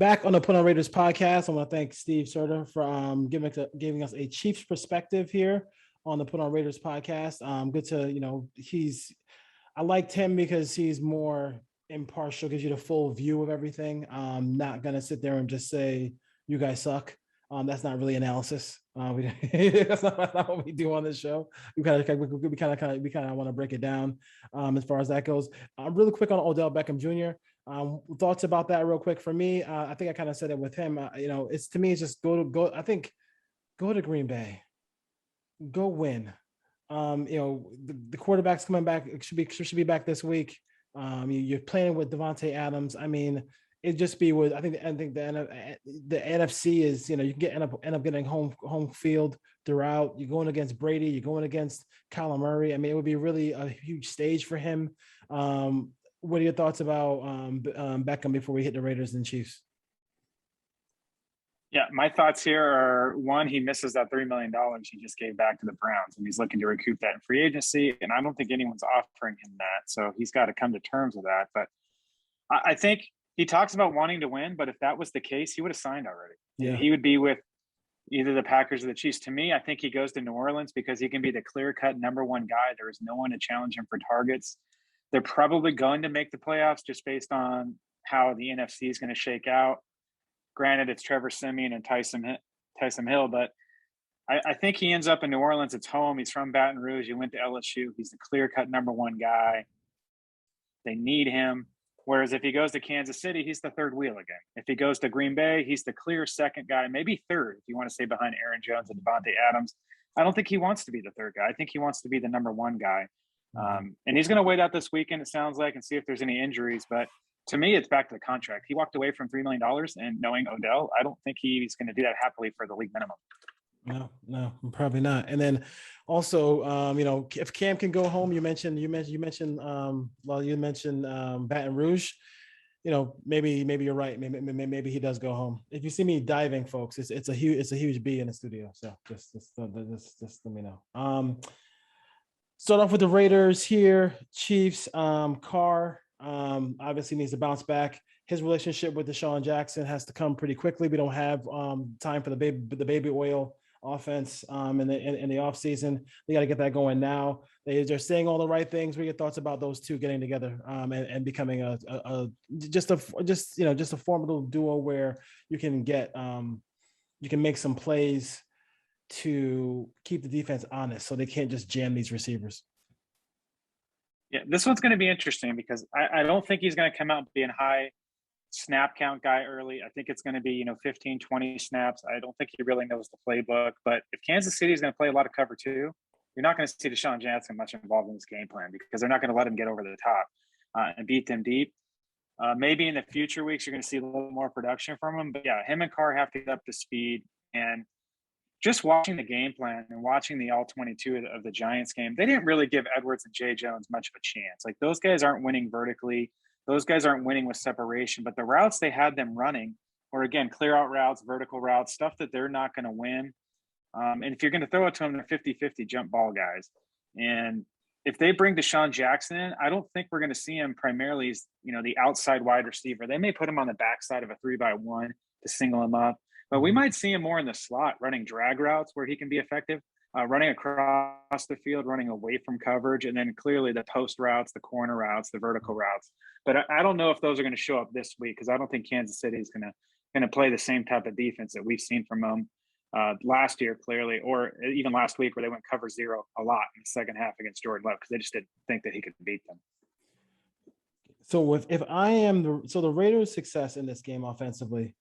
Back on the Put on Raiders podcast. I want to thank Steve Serta for giving us a Chiefs perspective here on the Put on Raiders podcast. Good to, I liked him because he's more impartial, gives you the full view of everything. Not going to sit there and just say, you guys suck. That's not really analysis. That's not what we do on this show. We kind of want to break it down as far as that goes. Really quick on Odell Beckham Jr. Thoughts about that real quick for me. I think I kind of said it with him. It's to me, it's just go to Green Bay, go win. The quarterback's coming back. It should be back this week. You're playing with Devontae Adams. I mean, it just be with. I think the NFC is, you can end up getting home field throughout. You're going against Brady. You're going against Kyler Murray. I mean, it would be really a huge stage for him. What are your thoughts about Beckham before we hit the Raiders and Chiefs? Yeah, my thoughts here are, one, he misses that $3 million he just gave back to the Browns, and he's looking to recoup that in free agency, and I don't think anyone's offering him that, so he's got to come to terms with that. But I think he talks about wanting to win, but if that was the case, he would have signed already. Yeah. He would be with either the Packers or the Chiefs. To me, I think he goes to New Orleans because he can be the clear-cut number one guy. There is no one to challenge him for targets. They're probably going to make the playoffs just based on how the NFC is going to shake out. Granted, it's Trevor Siemian and Taysom Hill, but I think he ends up in New Orleans. It's home. He's from Baton Rouge. He went to LSU. He's the clear-cut number one guy. They need him. Whereas if he goes to Kansas City, he's the third wheel again. If he goes to Green Bay, he's the clear second guy, maybe third, if you want to say behind Aaron Jones and Devontae Adams. I don't think he wants to be the third guy. I think he wants to be the number one guy. And he's going to wait out this weekend, it sounds like, and see if there's any injuries. But to me, it's back to the contract. He walked away from $3 million, and knowing Odell, I don't think he's going to do that happily for the league minimum. No, probably not. And then also, if Cam can go home, you mentioned Baton Rouge. Maybe you're right. Maybe he does go home. If you see me diving, folks, it's a huge B in the studio. So just let me know. Start off with the Raiders here. Chiefs. Carr obviously needs to bounce back. His relationship with Deshaun Jackson has to come pretty quickly. We don't have time for the baby oil offense in the offseason. They got to get that going now. They're saying all the right things. What are your thoughts about those two getting together and becoming a formidable duo where you can make some plays to keep the defense honest so they can't just jam these receivers? Yeah, this one's going to be interesting because I don't think he's going to come out being high snap count guy early. I think it's going to be, 15, 20 snaps. I don't think he really knows the playbook. But if Kansas City is going to play a lot of cover two, you're not going to see Deshaun Jackson much involved in this game plan because they're not going to let him get over the top and beat them deep. Maybe in the future weeks, you're going to see a little more production from him. But yeah, him and Carr have to get up to speed. And just watching the game plan and watching the all 22 of the Giants game, they didn't really give Edwards and Jay Jones much of a chance. Like, those guys aren't winning vertically. Those guys aren't winning with separation, but the routes they had them running were, again, clear out routes, vertical routes, stuff that they're not going to win. And if you're going to throw it to them, they're 50-50 jump ball guys. And if they bring Deshaun Jackson in, I don't think we're going to see him primarily as, the outside wide receiver. They may put him on the backside of a 3-by-1 to single him up. But we might see him more in the slot, running drag routes where he can be effective, running across the field, running away from coverage, and then clearly the post routes, the corner routes, the vertical routes. But I don't know if those are going to show up this week because I don't think Kansas City is going to play the same type of defense that we've seen from them last year, clearly, or even last week where they went cover zero a lot in the second half against Jordan Love because they just didn't think that he could beat them. So if I am the Raiders' success in this game offensively,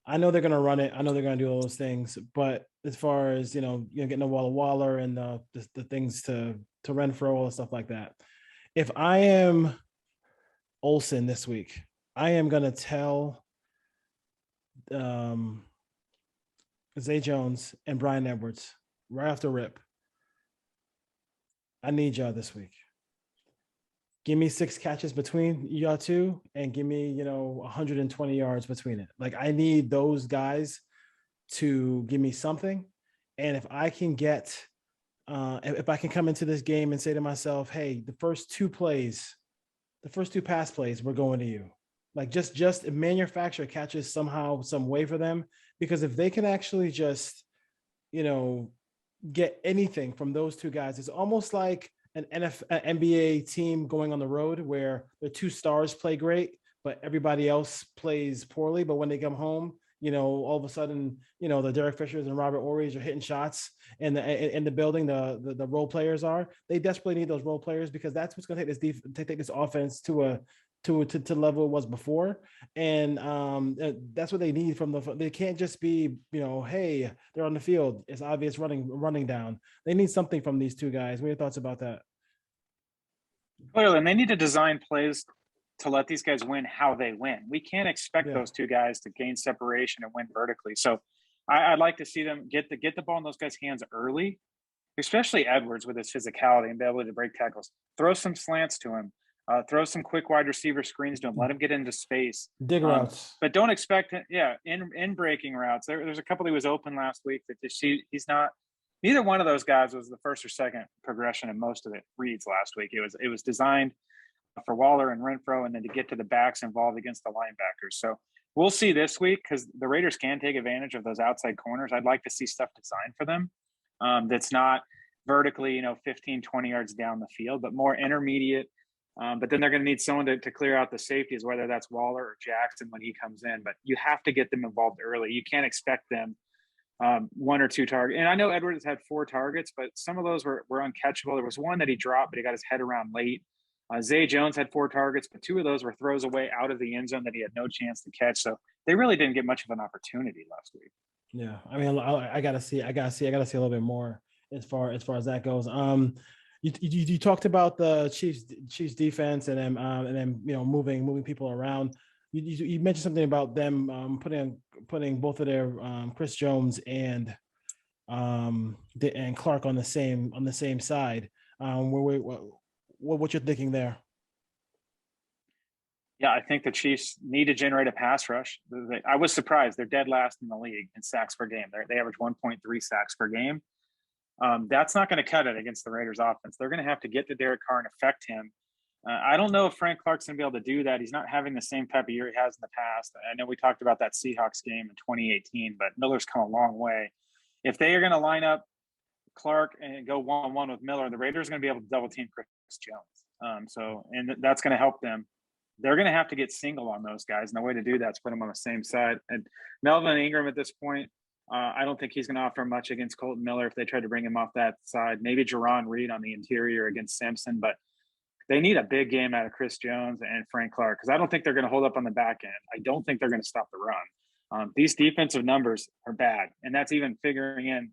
I know they're going to run it. I know they're going to do all those things. But as far as, getting the Walla Waller and the things to Renfro and stuff like that, if I am Olsen this week, I am going to tell Zay Jones and Brian Edwards right off the rip, I need y'all this week. Give me 6 catches between y'all two and give me, 120 yards between it. Like, I need those guys to give me something. And if I can if I can come into this game and say to myself, hey, the first two pass plays, we're going to you. Like just manufacture catches somehow, some way for them. Because if they can actually just, you know, get anything from those two guys, it's almost like an NBA team going on the road where the two stars play great, but everybody else plays poorly. But when they come home, all of a sudden, the Derek Fishers and Robert Ory's are hitting shots in the building. The role players are. They desperately need those role players because that's what's going to take this offense to level it was before, and that's what they need from they can't just be, hey, they're on the field, it's obvious running down. They need something from these two guys. What are your thoughts about that? Clearly, and they need to design plays to let these guys win how they win. We can't expect those two guys to gain separation and win vertically. So I'd like to see them get the ball in those guys' hands early, especially Edwards with his physicality and be able to break tackles. Throw some slants to him. Throw some quick wide receiver screens to him. Let him get into space. Dig routes. But don't expect it. Yeah, in breaking routes. There's a couple he was open last week that he's not. Neither one of those guys was the first or second progression in most of the reads last week. It was designed for Waller and Renfro, and then to get to the backs involved against the linebackers. So we'll see this week because the Raiders can take advantage of those outside corners. I'd like to see stuff designed for them that's not vertically, 15, 20 yards down the field, but more intermediate. But then they're going to need someone to clear out the safeties, whether that's Waller or Jackson when he comes in. But you have to get them involved early. You can't expect them one or two targets. And I know Edwards had 4 targets, but some of those were uncatchable. There was one that he dropped, but he got his head around late. Zay Jones had 4 targets, but 2 of those were throws away out of the end zone that he had no chance to catch. So they really didn't get much of an opportunity last week. Yeah, I mean, I gotta see a little bit more as far as that goes. You talked about the Chiefs defense and then moving people around. You mentioned something about them putting both of their Chris Jones and Clark on the same side. What you're thinking there? Yeah, I think the Chiefs need to generate a pass rush. I was surprised. They're dead last in the league in sacks per game. They average 1.3 sacks per game. That's not going to cut it against the Raiders offense. They're going to have to get to Derek Carr and affect him. I don't know if Frank Clark's going to be able to do that. He's not having the same type of year he has in the past. I know we talked about that Seahawks game in 2018, but Miller's come a long way. If they are going to line up Clark and go one-on-one with Miller, the Raiders are going to be able to double team Chris Jones. And that's going to help them. They're going to have to get single on those guys. And the way to do that is put them on the same side. And Melvin Ingram at this point, I don't think he's going to offer much against Colton Miller if they try to bring him off that side. Maybe Jerron Reed on the interior against Simpson, but they need a big game out of Chris Jones and Frank Clark because I don't think they're going to hold up on the back end. I don't think they're going to stop the run. These defensive numbers are bad, and that's even figuring in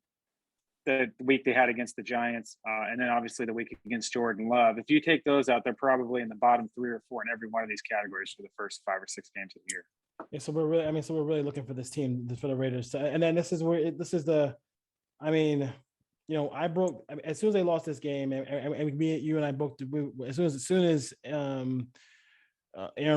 the week they had against the Giants, and then obviously the week against Jordan Love. If you take those out, they're probably in the bottom 3 or 4 in every one of these categories for the first 5 or 6 games of the year. Yeah, so we're really looking for this team, for the Raiders, and then this is I broke as soon as they lost this game, and you and I booked as soon as Aaron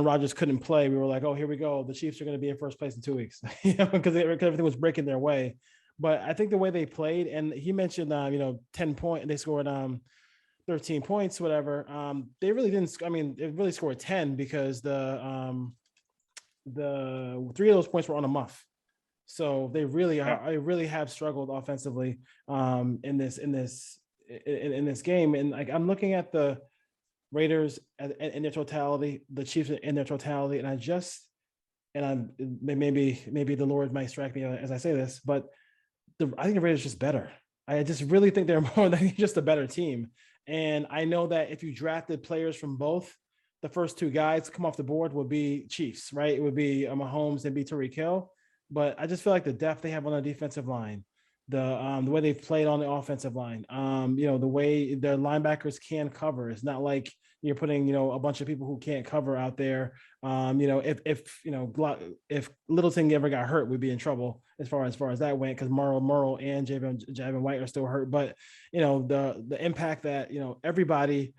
Rodgers couldn't play. We were like, oh, here we go. The Chiefs are going to be in first place in 2 weeks, because everything was breaking their way. But I think the way they played, and he mentioned, 10 points, they scored 13 points, whatever. They really didn't. I mean, it really scored 10 because the 3 of those points were on a muff. So they really have struggled offensively in this game. And like I'm looking at the Raiders in their totality, the Chiefs in their totality, and maybe the Lord might strike me as I say this, but I think the Raiders are just better. I just really think they're more than just a better team. And I know that if you drafted players from both, the first 2 guys to come off the board would be Chiefs, right? It would be Mahomes and be Tyreek Hill. But I just feel like the depth they have on the defensive line, the way they've played on the offensive line, the way their linebackers can cover. It's not like you're putting, a bunch of people who can't cover out there. If Littleton ever got hurt, we'd be in trouble as far as that went, because Merle and Javin White are still hurt. But the impact that everybody.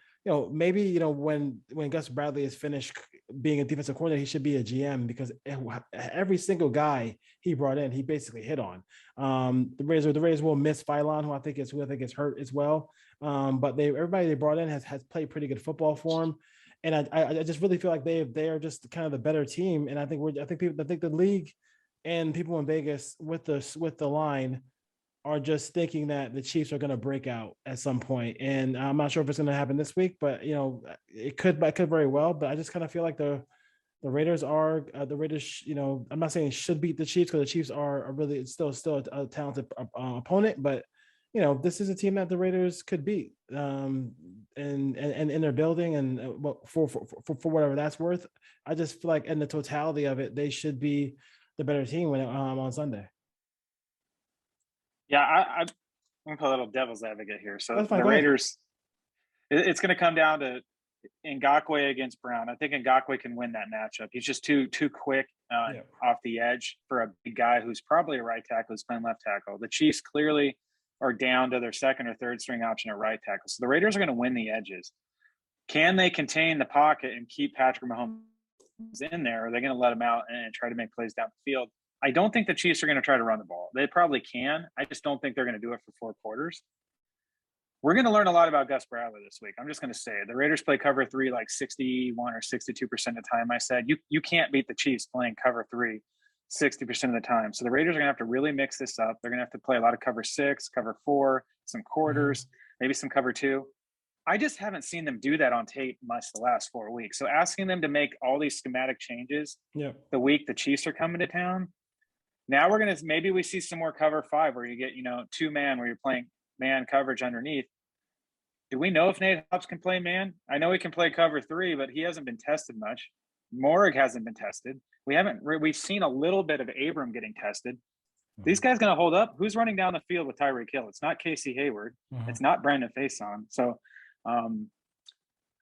Maybe when Gus Bradley is finished being a defensive coordinator, he should be a GM, because every single guy he brought in, he basically hit on. The Raiders will miss Phylon, who I think is hurt as well. But everybody they brought in has played pretty good football for him. And I just really feel like they are just kind of the better team. And I think the league and people in Vegas with the line are just thinking that the Chiefs are going to break out at some point. And I'm not sure if it's going to happen this week, but it could very well. But I just kind of feel like the Raiders are the Raiders. I'm not saying should beat the Chiefs, because the Chiefs are a really still a talented opponent, but this is a team that the Raiders could beat, and in their building, and for whatever that's worth. I just feel like in the totality of it, they should be the better team when on Sunday. Yeah, I'm gonna play a little devil's advocate here. So That's fine. the Go ahead. Raiders, it's going to come down to Ngakoue against Brown. I think Ngakoue can win that matchup. He's just too quick off the edge for a big guy who's probably a right tackle who's playing left tackle. The Chiefs clearly are down to their second or third string option at right tackle. So the Raiders are going to win the edges. Can they contain the pocket and keep Patrick Mahomes in there? Or are they going to let him out and try to make plays down the field? I don't think the Chiefs are going to try to run the ball. They probably can. I just don't think they're going to do it for 4 quarters. We're going to learn a lot about Gus Bradley this week. I'm just going to say it. The Raiders play cover 3 like 61 or 62% of the time. I said, you can't beat the Chiefs playing cover 3 60% of the time. So the Raiders are going to have to really mix this up. They're going to have to play a lot of cover 6, cover 4, some quarters, maybe some cover 2. I just haven't seen them do that on tape much the last 4 weeks. So asking them to make all these schematic changes the week the Chiefs are coming to town, now we're going to, maybe we see some more cover 5 where you get, 2-man where you're playing man coverage underneath. Do we know if Nate Hobbs can play man? I know he can play cover 3, but he hasn't been tested much. Morrig hasn't been tested. We've seen a little bit of Abram getting tested. These guys going to hold up? Who's running down the field with Tyreek Hill? It's not Casey Hayward. It's not Brandon Faison. So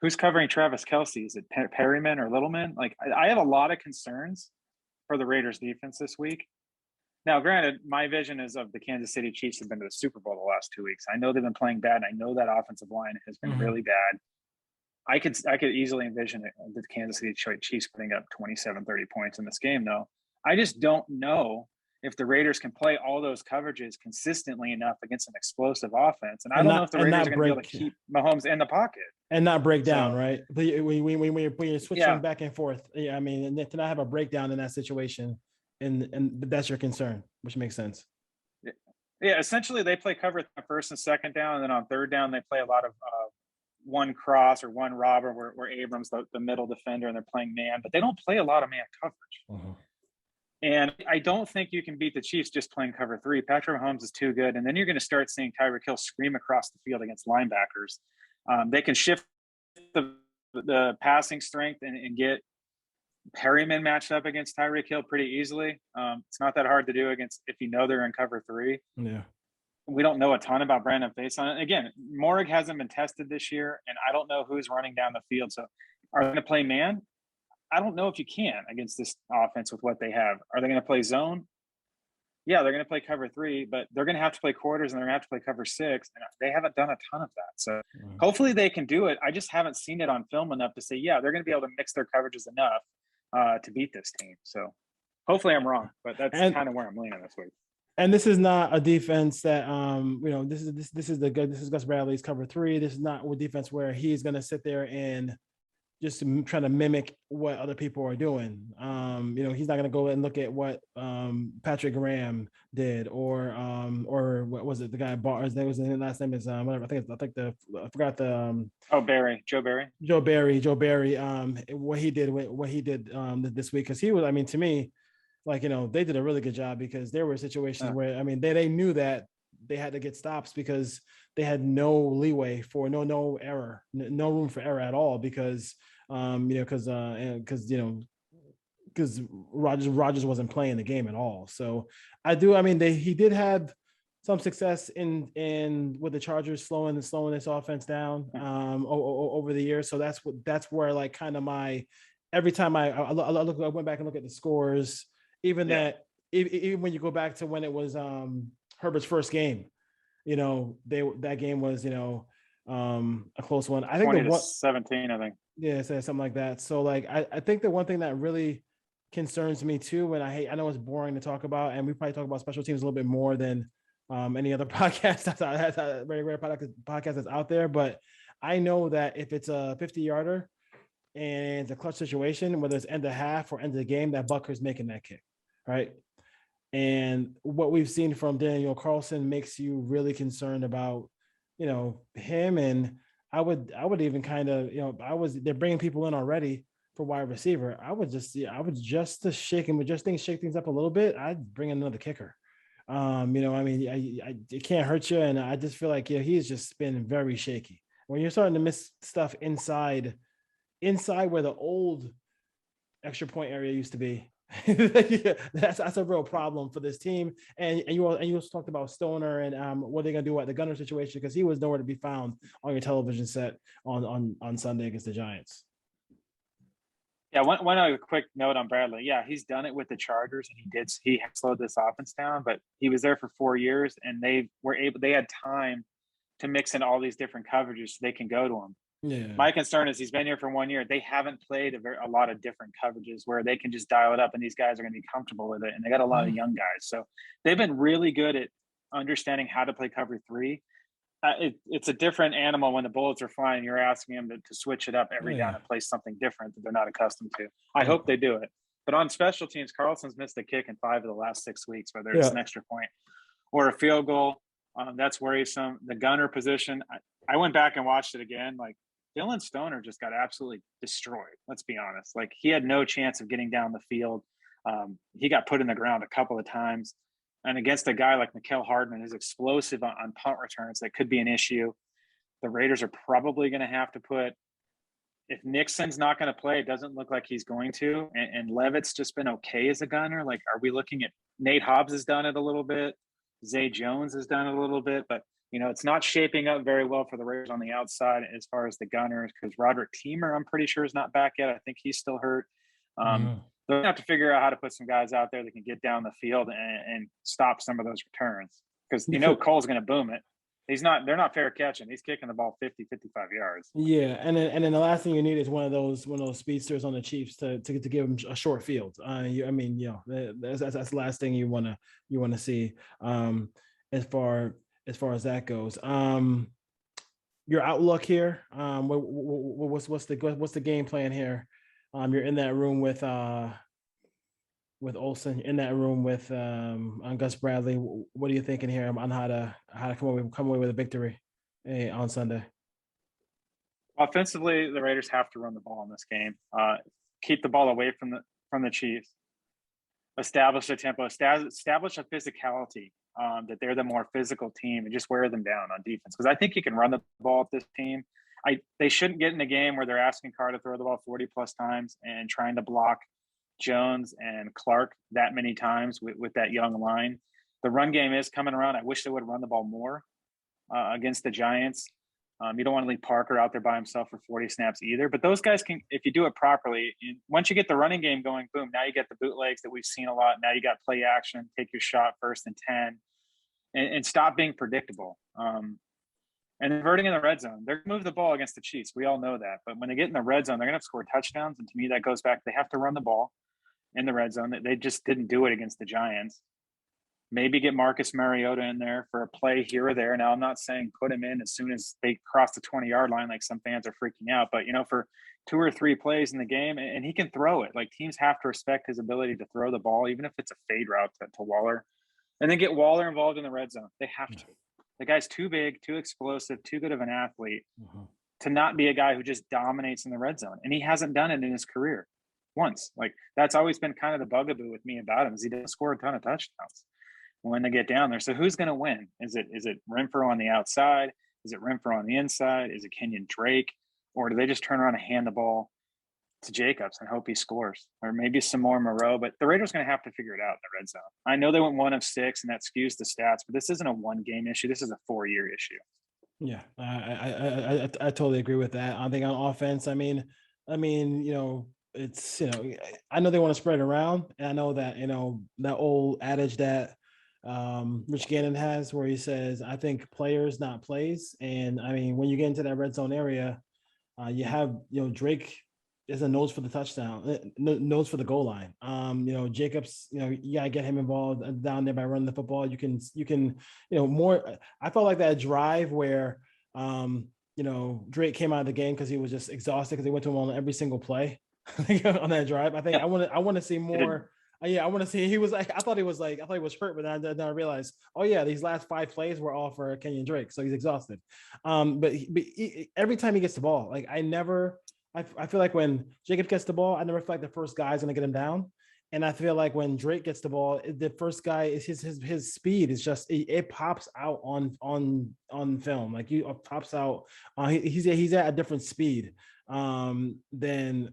who's covering Travis Kelce? Is it Perryman or Littleman? Like, I have a lot of concerns for the Raiders defense this week. Now, granted, my vision is of the Kansas City Chiefs have been to the Super Bowl the last 2 weeks. I know they've been playing bad. I know that offensive line has been really bad. I could easily envision the Kansas City Chiefs putting up 27, 30 points in this game, though. I just don't know if the Raiders can play all those coverages consistently enough against an explosive offense. And I don't know if the Raiders are going to be able to keep Mahomes in the pocket. And not break down, right? But when you're switching back and forth, I mean, to not have a breakdown in that situation, and that's your concern, which makes sense. Yeah, essentially they play cover first and second down, and then on third down they play a lot of one cross or one robber where Abrams the middle defender and they're playing man, but they don't play a lot of man coverage. And I don't think you can beat the Chiefs just playing cover 3. Patrick Mahomes is too good, and then you're going to start seeing Tyreek Hill scream across the field against linebackers. They can shift the passing strength and get Perryman matched up against Tyreek Hill pretty easily. It's not that hard to do against if you know they're in cover 3. Yeah. We don't know a ton about Brandon Faison. Again, Morrig hasn't been tested this year, and I don't know who's running down the field. So are they going to play man? I don't know if you can against this offense with what they have. Are they going to play zone? Yeah, they're going to play cover 3, but they're going to have to play quarters and they're going to have to play cover 6. And they haven't done a ton of that. So hopefully they can do it. I just haven't seen it on film enough to say, yeah, they're going to be able to mix their coverages enough to beat this team. So hopefully I'm wrong, but that's kind of where I'm leaning this week. And this is not a defense that this is Gus Bradley's cover 3. This is not a defense where he's going to sit there and just try to mimic what other people are doing. He's not going to go and look at what Patrick Graham did or what was it? The guy Barr. His last name is whatever. I forgot the Joe Barry. What he did this week, because he was. I mean, to me, they did a really good job, because there were situations where they knew that they had to get stops because they had no leeway for no error, no room for error at all, because Rodgers wasn't playing the game at all. So he did have some success in with the Chargers slowing this offense down over the years. So that's where every time I went back and looked at the scores, even when you go back to when it was Herbert's first game, that game was a close one. I think 17, I think. Yeah, something like that. So I think the one thing that really concerns me too, and I know it's boring to talk about, and we probably talk about special teams a little bit more than any other podcast that's a very rare podcast that's out there. But I know that if it's a 50-yarder and the clutch situation, whether it's end of half or end of the game, that Butker's making that kick, right? And what we've seen from Daniel Carlson makes you really concerned about, him. And I would even kind of, they're bringing people in already for wide receiver. I would just to shake him, shake things up a little bit. I'd bring another kicker. It can't hurt you. And I just feel like, he's just been very shaky. When you're starting to miss stuff inside where the old extra point area used to be, that's a real problem for this team. And you also talked about Stoner and what they're gonna do at the Gunner situation, because he was nowhere to be found on your television set on Sunday against the Giants. Yeah, one other quick note on Bradley. Yeah, he's done it with the Chargers, and he slowed this offense down, but he was there for 4 years, and they had time to mix in all these different coverages so they can go to him. Yeah. My concern is he's been here for 1 year. They haven't played a lot of different coverages where they can just dial it up, and these guys are going to be comfortable with it. And they got a lot of young guys, so they've been really good at understanding how to play cover three. It's a different animal when the bullets are flying. You're asking them to switch it up every down and play something different that they're not accustomed to. I hope they do it. But on special teams, Carlson's missed a kick in 5 of the last 6 weeks, whether it's an extra point or a field goal. That's worrisome. The gunner position, I went back and watched it again. Like, Dylan Stoner just got absolutely destroyed. Let's be honest. Like, he had no chance of getting down the field. He got put in the ground a couple of times. And against a guy like Mikael Hardman, who's explosive on punt returns, that could be an issue. The Raiders are probably going to have to put, if Nixon's not going to play, it doesn't look like he's going to. And Levitt's just been okay as a gunner. Like, are we looking at Nate Hobbs has done it a little bit. Zay Jones has done it a little bit, but it's not shaping up very well for the Raiders on the outside as far as the gunners, because Roderick Teamer, I'm pretty sure, is not back yet. I think he's still hurt. They're going to have to figure out how to put some guys out there that can get down the field and stop some of those returns, because Cole's going to boom it. They're not fair catching. He's kicking the ball 50, 55 yards. Yeah, and then the last thing you need is one of those speedsters on the Chiefs to give them a short field. That's the last thing you want to see as far as that goes. Your outlook here. What's the game plan here? You're in that room with Olsen, in that room with Gus Bradley. What are you thinking here on how to come away with a victory on Sunday? Offensively, the Raiders have to run the ball in this game. Keep the ball away from the Chiefs. Establish a tempo. Establish a physicality. That they're the more physical team, and just wear them down on defense. Because I think you can run the ball with this team. They shouldn't get in a game where they're asking Carr to throw the ball 40 plus times and trying to block Jones and Clark that many times with that young line. The run game is coming around. I wish they would run the ball more against the Giants. You don't want to leave Parker out there by himself for 40 snaps either. But those guys can, if you do it properly, once you get the running game going, boom, now you get the bootlegs that we've seen a lot. Now you got play action, take your shot 1st and 10, and stop being predictable. And converting in the red zone. They're going to move the ball against the Chiefs. We all know that. But when they get in the red zone, they're going to have to score touchdowns. And to me, that goes back. They have to run the ball in the red zone. They just didn't do it against the Giants. Maybe get Marcus Mariota in there for a play here or there. Now, I'm not saying put him in as soon as they cross the 20-yard line like some fans are freaking out. But, for 2 or 3 plays in the game, and he can throw it. Like, teams have to respect his ability to throw the ball, even if it's a fade route to Waller. And then get Waller involved in the red zone. They have to. The guy's too big, too explosive, too good of an athlete to not be a guy who just dominates in the red zone. And he hasn't done it in his career once. Like, that's always been kind of the bugaboo with me about him, is he doesn't score a ton of touchdowns when they get down there. So who's going to win? Is it Renfro on the outside? Is it Renfro on the inside? Is it Kenyon Drake? Or do they just turn around and hand the ball to Jacobs and hope he scores? Or maybe some more Moreau, but the Raiders are going to have to figure it out in the red zone. I know they went 1 of 6 and that skews the stats, but this isn't a 1-game issue. This is a 4-year issue. Yeah, I totally agree with that. I think on offense, I mean, it's, I know they want to spread it around. And I know that, that old adage that Rich Gannon has where he says, I think players, not plays. And I mean, when you get into that red zone area, you have, Drake is a nose for the touchdown, nose for the goal line. Jacobs, you gotta get him involved down there by running the football. You can, more. I felt like that drive where Drake came out of the game because he was just exhausted because they went to him on every single play on that drive. I think Yeah. I want to see more. Yeah, I want to see. He was like, I thought he was hurt, but then I realized, oh yeah, these last 5 plays were all for Kenyon Drake, so he's exhausted. Every time he gets the ball, like I feel like when Jacob gets the ball, I never feel like the first guy's gonna get him down. And I feel like when Drake gets the ball, the first guy is his speed is just it pops out on film. Like you pops out. He's at a different speed than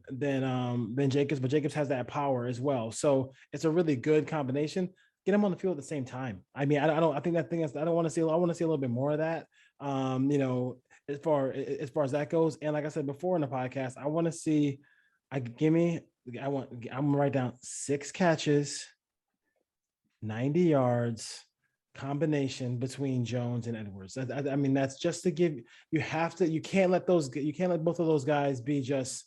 Jacobs, but Jacobs has that power as well. So it's a really good combination. Get him on the field at the same time. I mean, I don't. I think that thing is. I don't want to see. I want to see a little bit more of that. As far as that goes, and like I said before in the podcast, I want to see. I'm gonna write down 6 catches, 90 yards, combination between Jones and Edwards. I mean, that's just to give. You can't let both of those guys be just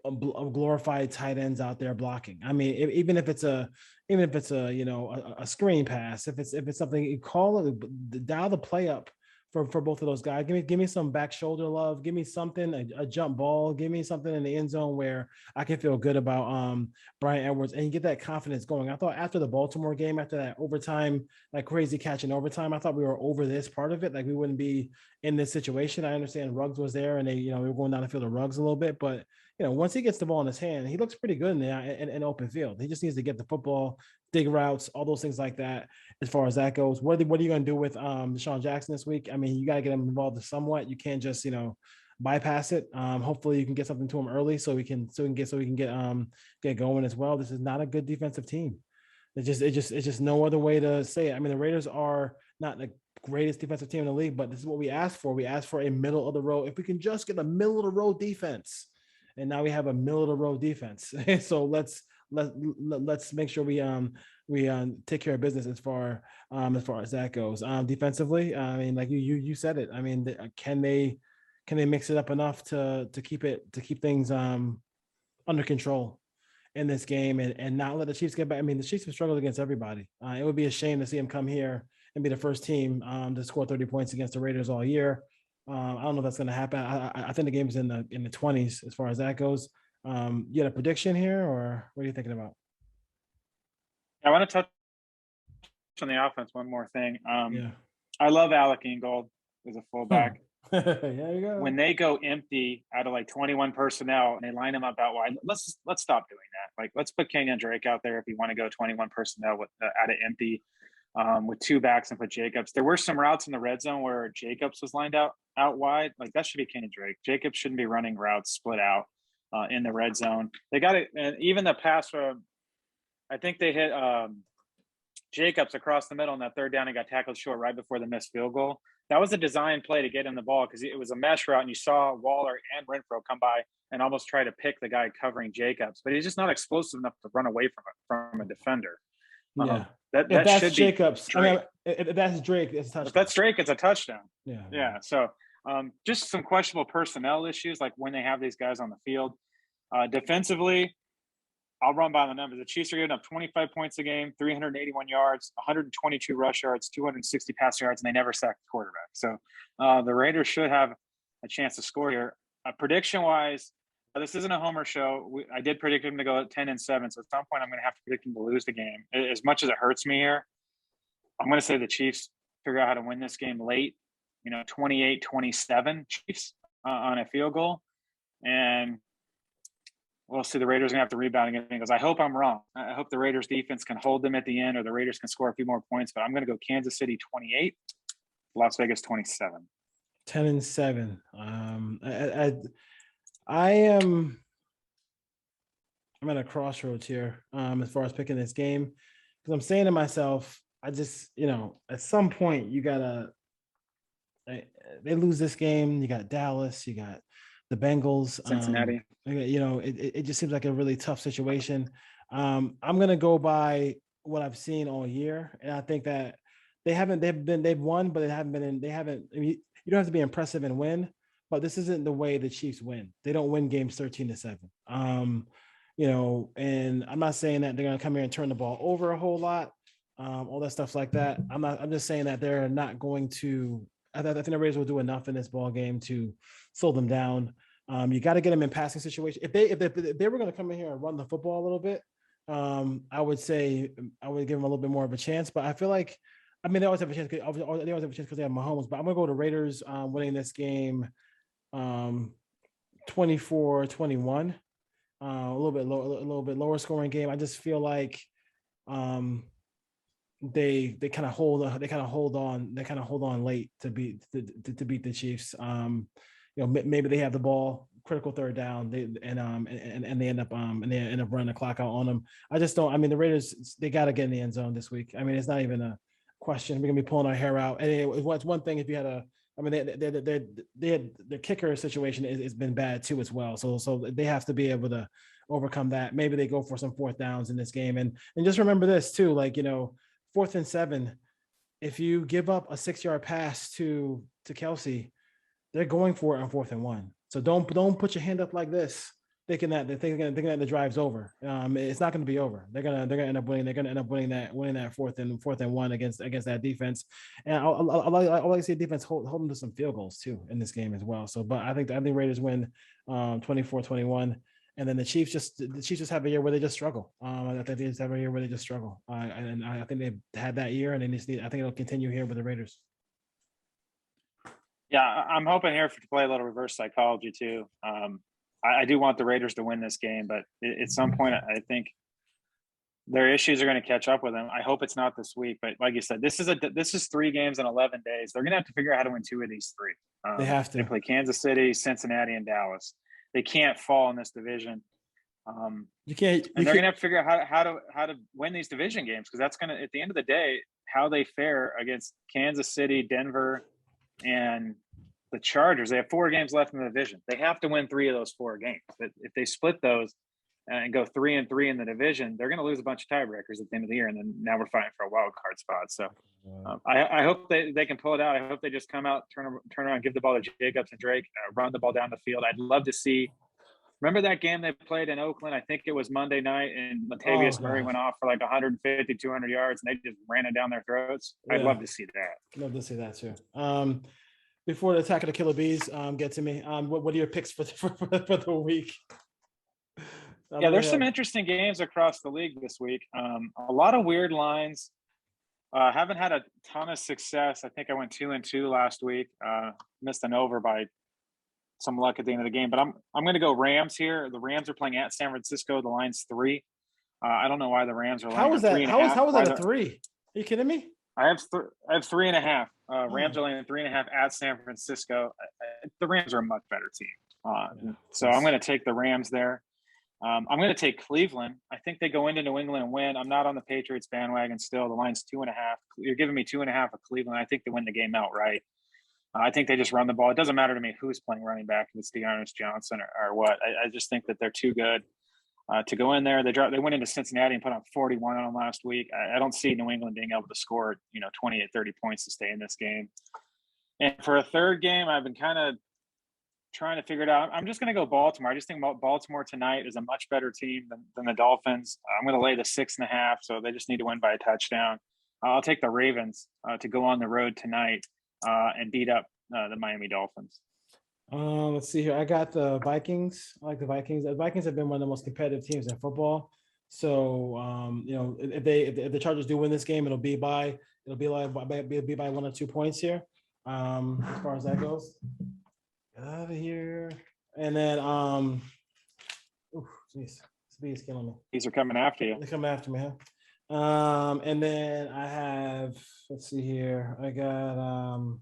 a glorified tight ends out there blocking. I mean, even if it's a a screen pass, if it's something, you call it, dial the play up for both of those guys. Give me some back shoulder love. Give me something, a jump ball. Give me something in the end zone where I can feel good about Brian Edwards and you get that confidence going. I thought after the Baltimore game, after that overtime, that crazy catch in overtime, I thought we were over this part of it. Like we wouldn't be in this situation. I understand Ruggs was there and we were going down the field of Ruggs a little bit, but once he gets the ball in his hand, he looks pretty good in there in open field. He just needs to get the football, dig routes, all those things like that. As far as that goes, what are you going to do with Deshaun Jackson this week? I mean, you got to get him involved somewhat. You can't just bypass it. Hopefully, you can get something to him early so we can get going as well. This is not a good defensive team. It's just no other way to say it. I mean, the Raiders are not the greatest defensive team in the league, but this is what we asked for. We asked for a middle of the road. If we can just get a middle of the road defense, and now we have a middle of the road defense. So let's make sure we take care of business as far as that goes. Defensively, I mean, like you said it. I mean, can they mix it up enough to keep things under control in this game and not let the Chiefs get back? I mean, the Chiefs have struggled against everybody. It would be a shame to see them come here and be the first team to score 30 points against the Raiders all year. I don't know if that's going to happen. I think the game is in the 20s as far as that goes. You had a prediction here, or what are you thinking about? I want to touch on the offense one more thing. Yeah. I love Alec Ingold as a fullback. There you go. When they go empty out of like 21 personnel and they line them up out wide, let's stop doing that. Like, let's put Kenyon Drake out there if you want to go 21 personnel with out of empty. With 2 backs and put Jacobs. There were some routes in the red zone where Jacobs was lined out wide. Like that should be Kenyon Drake. Jacobs shouldn't be running routes split out in the red zone. They got it. And even the pass, I think they hit Jacobs across the middle on that 3rd down and got tackled short right before the missed field goal. That was a design play to get him the ball because it was a mesh route and you saw Waller and Renfro come by and almost try to pick the guy covering Jacobs, but he's just not explosive enough to run away from a defender. Yeah. That that's should Jacobs. Be Drake. I mean, if that's Drake, it's a touchdown. If that's Drake, it's a touchdown. Yeah. So just some questionable personnel issues, like when they have these guys on the field. Defensively, I'll run by the numbers. The Chiefs are giving up 25 points a game, 381 yards, 122 rush yards, 260 pass yards, and they never sacked the quarterback. So the Raiders should have a chance to score here. Prediction-wise, this isn't a homer show. I did predict him to go 10-7, so at some point I'm going to have to predict him to lose the game. As much as it hurts me here, I'm going to say the Chiefs figure out how to win this game late, 28-27 Chiefs on a field goal. And we'll see. The Raiders are going to have to rebound against Bengals. I hope I'm wrong. I hope the Raiders defense can hold them at the end or the Raiders can score a few more points, but I'm going to go Kansas City 28, Las Vegas 27. 10-7. I'm at a crossroads here as far as picking this game because I'm saying to myself, I just, at some point you gotta, they lose this game. You got Dallas, you got the Bengals, Cincinnati. It just seems like a really tough situation. I'm going to go by what I've seen all year. And I think that they've won, but I mean, you don't have to be impressive and win. But this isn't the way the Chiefs win. They don't win games 13-7. And I'm not saying that they're going to come here and turn the ball over a whole lot, all that stuff like that. I'm just saying that they're not going to. think the Raiders will do enough in this ball game to slow them down. You got to get them in passing situation. If they were going to come in here and run the football a little bit, I would say I would give them a little bit more of a chance. But I feel like, I mean, they always have a chance. They always have a chance because they have Mahomes. But I'm going to go to Raiders winning this game 24-21. A little bit lower scoring game. I just feel like they kind of hold on late to beat the Chiefs. Maybe they have the ball, critical third down, they end up running the clock out on them. I just don't. I mean, the Raiders, they got to get in the end zone this week. I mean, it's not even a question. We're gonna be pulling our hair out. And it's one thing if you had their kicker situation has been bad too as well. So they have to be able to overcome that. Maybe they go for some fourth downs in this game. And just remember this too, 4th and 7, if you give up a 6-yard pass to Kelsey, they're going for it on 4th and 1. So don't put your hand up like this, thinking that the drive's over. It's not going to be over. They're gonna end up winning. They're gonna end up winning that 4th and 1 against that defense. And I like to see defense hold them to some field goals too in this game as well. So, but I think Raiders win 24-21. And then the Chiefs just have a year where they just struggle. I think they just have a year where they just struggle. And I think they've had that year, and I think it'll continue here with the Raiders. Yeah, I'm hoping here to play a little reverse psychology too. I do want the Raiders to win this game, but at some point, I think their issues are going to catch up with them. I hope it's not this week, but like you said, this is 3 games in 11 days. They're going to have to figure out how to win 2 of these 3. They have to. They play Kansas City, Cincinnati, and Dallas. They can't fall in this division. You can't. And they're going to have to figure out how to win these division games, because that's going to, at the end of the day, how they fare against Kansas City, Denver, and the Chargers. They have 4 games left in the division. They have to win 3 of those 4 games. But if they split those and go 3-3 in the division, they're going to lose a bunch of tiebreakers at the end of the year, and then now we're fighting for a wild card spot. So I hope they can pull it out. I hope they just come out, turn around, give the ball to Jacobs and Drake, run the ball down the field. I'd love to see. Remember that game they played in Oakland? I think it was Monday night, and Latavius Murray went off for like 150, 200 yards, and they just ran it down their throats. I'd love to see that. Love to see that too. Before the attack of the killer bees get to me, what are your picks for the week? Yeah, there's some interesting games across the league this week. A lot of weird lines. Haven't had a ton of success. I think I went 2-2 last week. Missed an over by some luck at the end of the game, but I'm going to go Rams here. The Rams are playing at San Francisco. The line's 3. I don't know why the Rams are. How was that? How was that a 3? Are you kidding me? I have 3.5. Rams are laying 3.5 at San Francisco. The Rams are a much better team. So I'm going to take the Rams there. I'm going to take Cleveland. I think they go into New England and win. I'm not on the Patriots bandwagon still. The line's 2.5. You're giving me 2.5 of Cleveland. I think they win the game outright. I think they just run the ball. It doesn't matter to me who's playing running back, if it's Dearness Johnson or what. I just think that they're too good to go in there. They went into Cincinnati and put on 41 on them last week. I don't see New England being able to score 28, 30 points to stay in this game. And for a third game, I've been kind of trying to figure it out. I'm just going to go Baltimore. I just think Baltimore tonight is a much better team than the Dolphins. I'm going to lay the 6.5, so they just need to win by a touchdown. I'll take the Ravens to go on the road tonight and beat up the Miami Dolphins. Let's see here. I got the Vikings. I like the Vikings. The Vikings have been one of the most competitive teams in football. So if the Chargers do win this game, it'll be by 1 or 2 points here. As far as that goes. Get out of here. And then this bee is killing me. These are coming after you. They're coming after me, huh? And then I have, let's see here. I got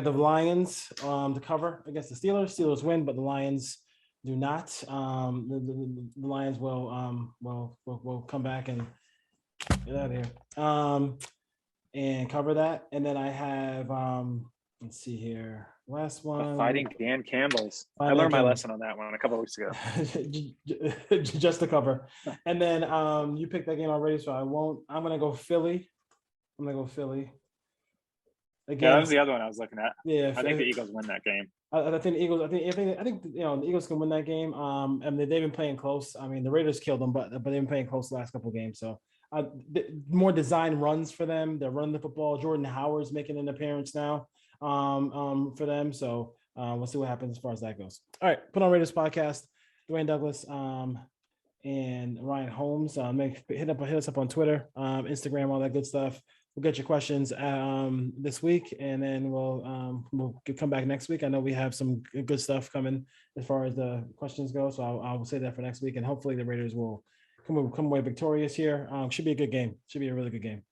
the Lions to cover against the Steelers. Steelers win, but the Lions do not. The Lions will come back and get out of here and cover that. And then I have let's see here. Last one. The Fighting Dan Campbell's. I learned my lesson on that one a couple of weeks ago. Just to cover. And then you picked that game already, so I won't. I'm gonna go Philly. Again, yeah, that was the other one I was looking at. Yeah, I think the Eagles win that game. I think the Eagles. I think the Eagles can win that game. And they've been playing close. I mean, the Raiders killed them, but they've been playing close the last couple of games. So more design runs for them. They're running the football. Jordan Howard's making an appearance now. for them. So we'll see what happens as far as that goes. All right, Put on Raiders podcast. Dwayne Douglas and Ryan Holmes. Hit us up on Twitter, Instagram, all that good stuff. We'll get your questions this week, and then we'll come back next week. I know we have some good stuff coming as far as the questions go, so I'll say that for next week, and hopefully the Raiders will come away victorious here. Should be a good game. Should be a really good game.